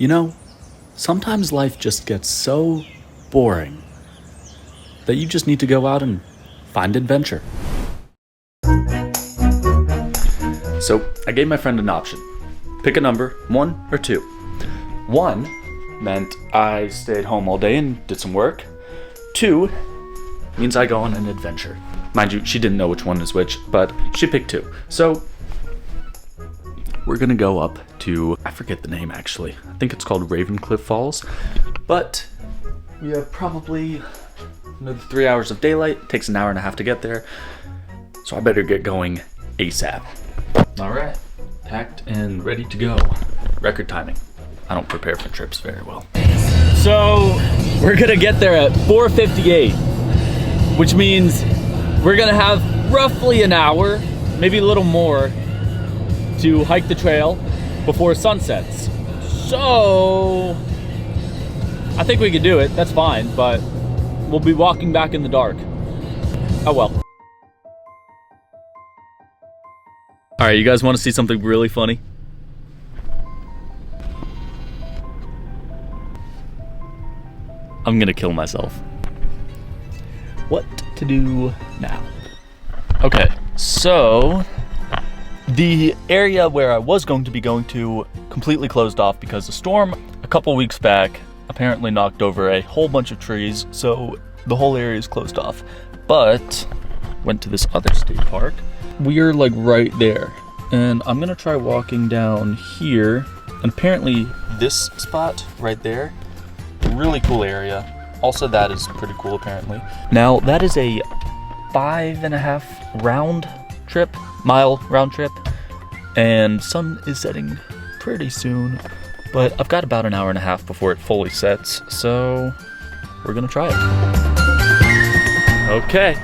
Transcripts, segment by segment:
You know, sometimes life just gets so boring that you just need to go out and find adventure. So I gave my friend an option. Pick a number, 1 or 2. 1 meant I stayed home all day and did some work. 2 means I go on an adventure. Mind you, she didn't know which one is which, but she picked 2. So we're gonna go up to, I forget the name actually. I think it's called Ravencliff Falls. But we have probably another 3 hours of daylight. It takes an hour and a half to get there. So I better get going ASAP. All right, packed and ready to go. Record timing. I don't prepare for trips very well. So we're gonna get there at 4:58, which means we're gonna have roughly an hour, maybe a little more, to hike the trail before sunsets. So I think we could do it, that's fine, but we'll be walking back in the dark. Oh well. All right, you guys wanna see something really funny? I'm gonna kill myself. What to do now? Okay, so the area where I was going to be going to completely closed off because the storm a couple weeks back apparently knocked over a whole bunch of trees, so the whole area is closed off. But went to this other state park. We're like right there, and I'm gonna try walking down here, and apparently this spot right there, really cool area. Also that is pretty cool apparently. Now that is a 5.5 mile round trip, and sun is setting pretty soon, but I've got about an hour and a half before it fully sets, so we're gonna try it. Okay,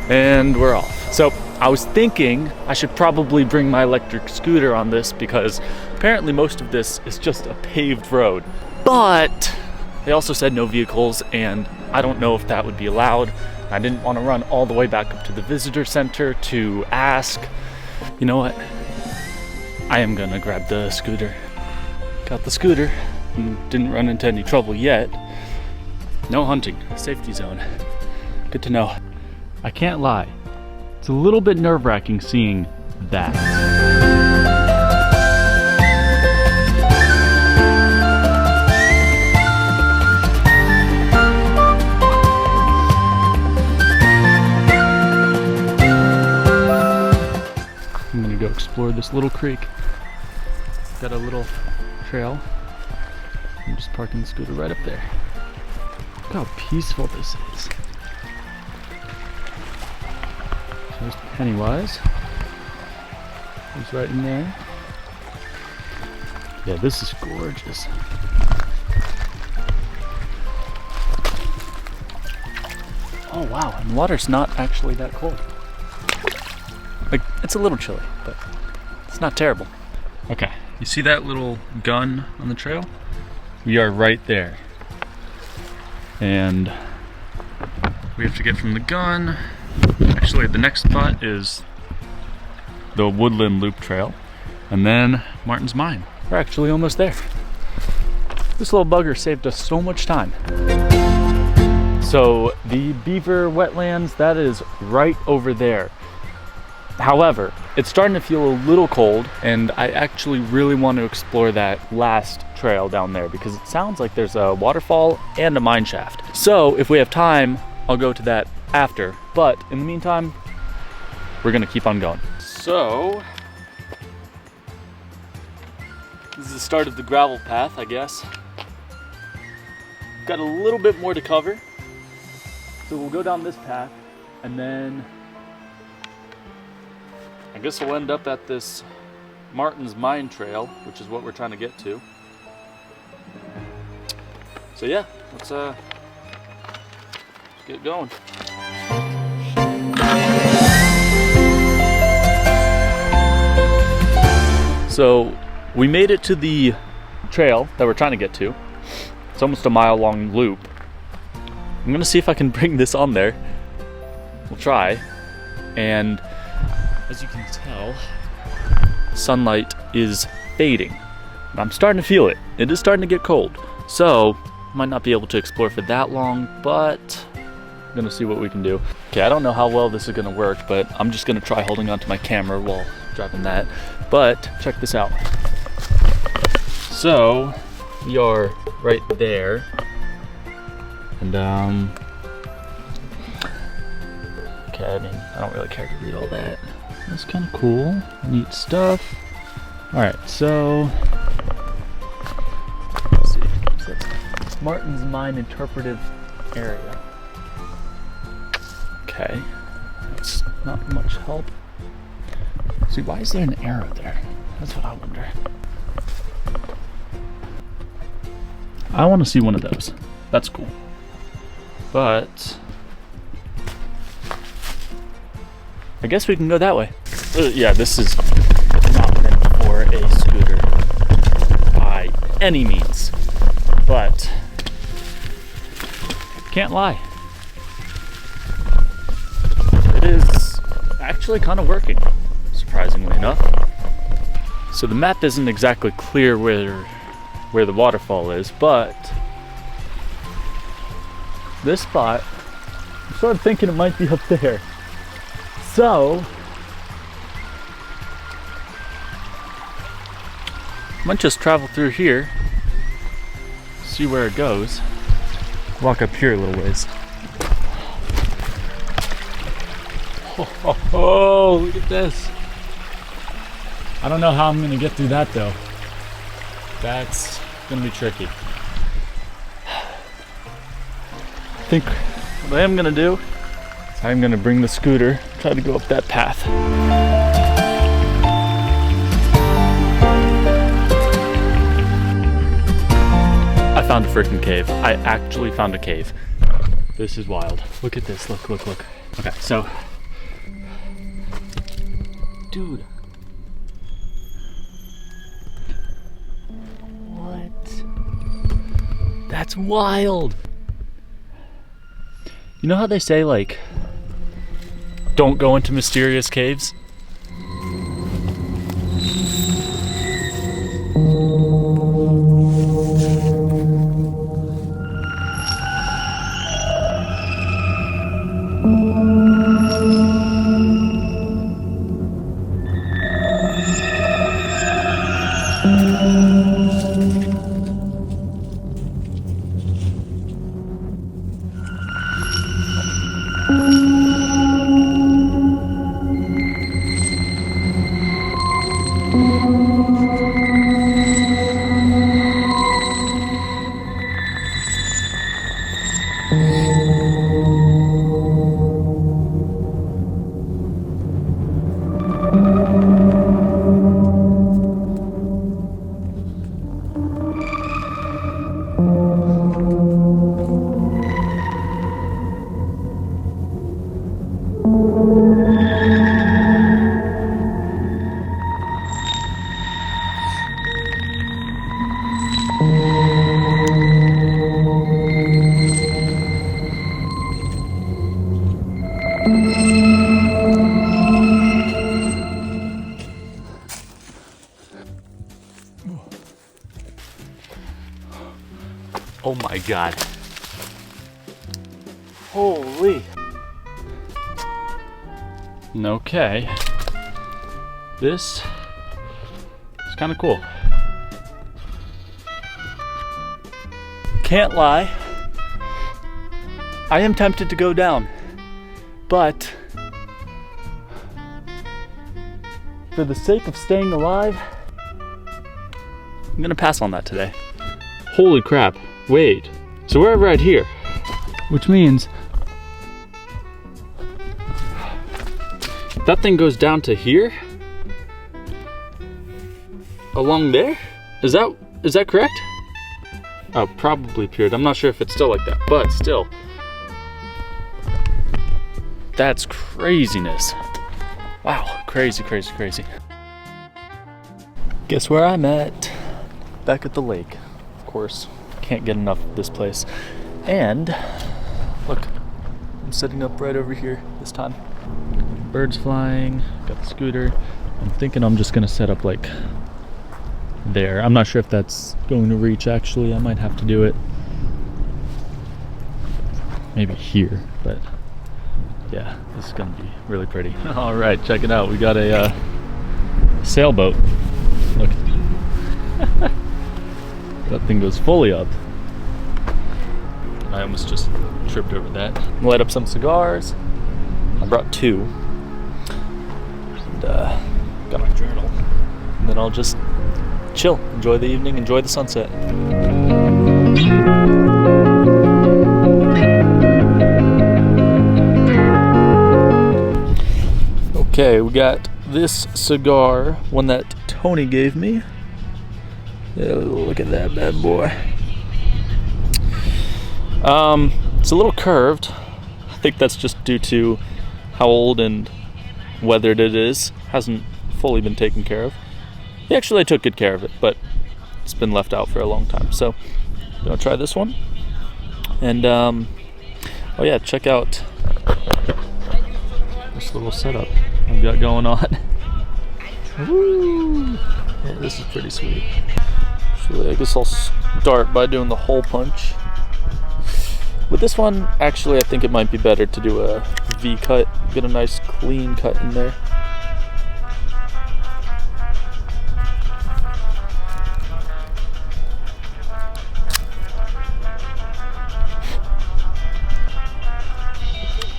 and we're off. So I was thinking I should probably bring my electric scooter on this because apparently most of this is just a paved road, but they also said no vehicles, and I don't know if that would be allowed. I didn't want to run all the way back up to the visitor center to ask. You know what? I am gonna grab the scooter. Got the scooter, and didn't run into any trouble yet. No hunting, safety zone. Good to know. I can't lie. It's a little bit nerve-wracking seeing that. I'm gonna go explore this little creek. Got a little trail. I'm just parking the scooter right up there. Look how peaceful this is. There's Pennywise. He's right in there. Yeah, this is gorgeous. Oh wow, and the water's not actually that cold. Like, it's a little chilly, but it's not terrible. Okay, you see that little gun on the trail? We are right there. And we have to get from the gun. Actually, the next spot is the Woodland Loop Trail, and then Martin's Mine. We're actually almost there. This little bugger saved us so much time. So the beaver wetlands, that is right over there. However, it's starting to feel a little cold, and I actually really want to explore that last trail down there because it sounds like there's a waterfall and a mine shaft. So if we have time, I'll go to that after, but in the meantime, we're gonna keep on going. So, this is the start of the gravel path, I guess. Got a little bit more to cover, so we'll go down this path, and then I guess we'll end up at this Martin's Mine Trail, which is what we're trying to get to. So yeah, let's get going. So we made it to the trail that we're trying to get to. It's almost a mile long loop. I'm gonna see if I can bring this on there. We'll try. And as you can tell, sunlight is fading. I'm starting to feel it. it is starting to get cold. So, might not be able to explore for that long, but I'm gonna see what we can do. Okay, I don't know how well this is gonna work, but I'm just gonna try holding onto my camera while driving that. But check this out. So, we are right there. And okay, I mean, I don't really care to read all that. That's kind of cool, neat stuff. All right, so let's see. So that's Martin's Mine Interpretive Area. Okay, that's not much help. See, why is there an arrow there? That's what I wonder. I want to see one of those. That's cool. But I guess we can go that way. Yeah, this is not meant for a scooter by any means, but can't lie. It is actually kind of working, surprisingly enough. So the map isn't exactly clear where the waterfall is, but this spot, I started thinking it might be up there. So, I might just travel through here, see where it goes. Walk up here a little ways. Oh, look at this. I don't know how I'm gonna get through that though. That's gonna be tricky. I think what I am gonna do is I'm gonna bring the scooter, try to go up that path. I found a freaking cave. I actually found a cave. This is wild. Look at this, look. Okay, so, dude. What? That's wild. You know how they say, like, don't go into mysterious caves? Oh my God. Holy. Okay. This is kind of cool. Can't lie. I am tempted to go down, but for the sake of staying alive, I'm gonna pass on that today. Holy crap. Wait, so we're right here, which means that thing goes down to here? Along there? Is that correct? Oh, probably appeared. I'm not sure if it's still like that, but still. That's craziness. Wow, crazy. Guess where I'm at? Back at the lake, of course. Can't get enough of this place. And look, I'm sitting up right over here this time. Birds flying, got the scooter. I'm thinking I'm just gonna set up like there. I'm not sure if that's going to reach actually. I might have to do it maybe here, but yeah, this is gonna be really pretty. All right, check it out. We got a sailboat. Look, that thing goes fully up. I almost just tripped over that. Light up some cigars. I brought 2. And got my journal. And then I'll just chill, enjoy the evening, enjoy the sunset. Okay, we got this cigar, one that Tony gave me. Yeah, look at that bad boy. It's a little curved. I think that's just due to how old and weathered it is. Hasn't fully been taken care of. Actually, I took good care of it, but it's been left out for a long time. So, I'm gonna try this one. And, oh yeah, check out this little setup I've got going on. Woo! Yeah, this is pretty sweet. Actually, I guess I'll start by doing the hole punch. With this one, actually, I think it might be better to do a V cut. Get a nice clean cut in there.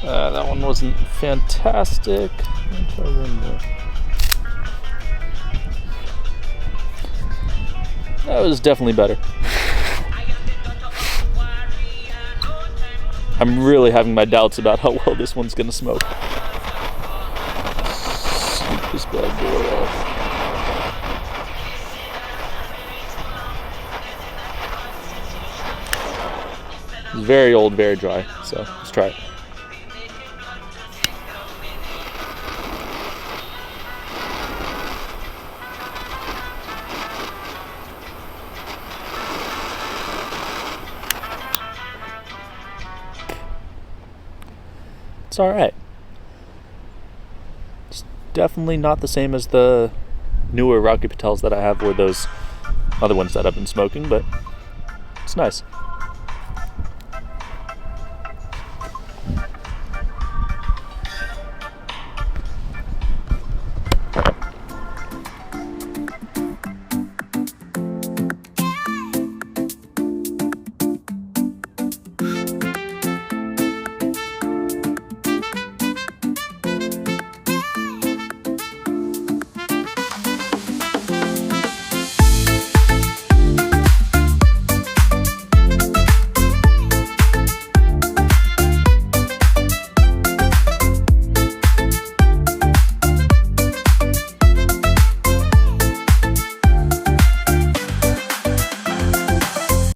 That one wasn't fantastic. I'll try one more. That was definitely better. I'm really having my doubts about how well this one's gonna smoke. Scoop this bad boy off. It's very old, very dry, so let's try it. It's alright. It's definitely not the same as the newer Rauke Patels that I have, or those other ones that I've been smoking, but it's nice.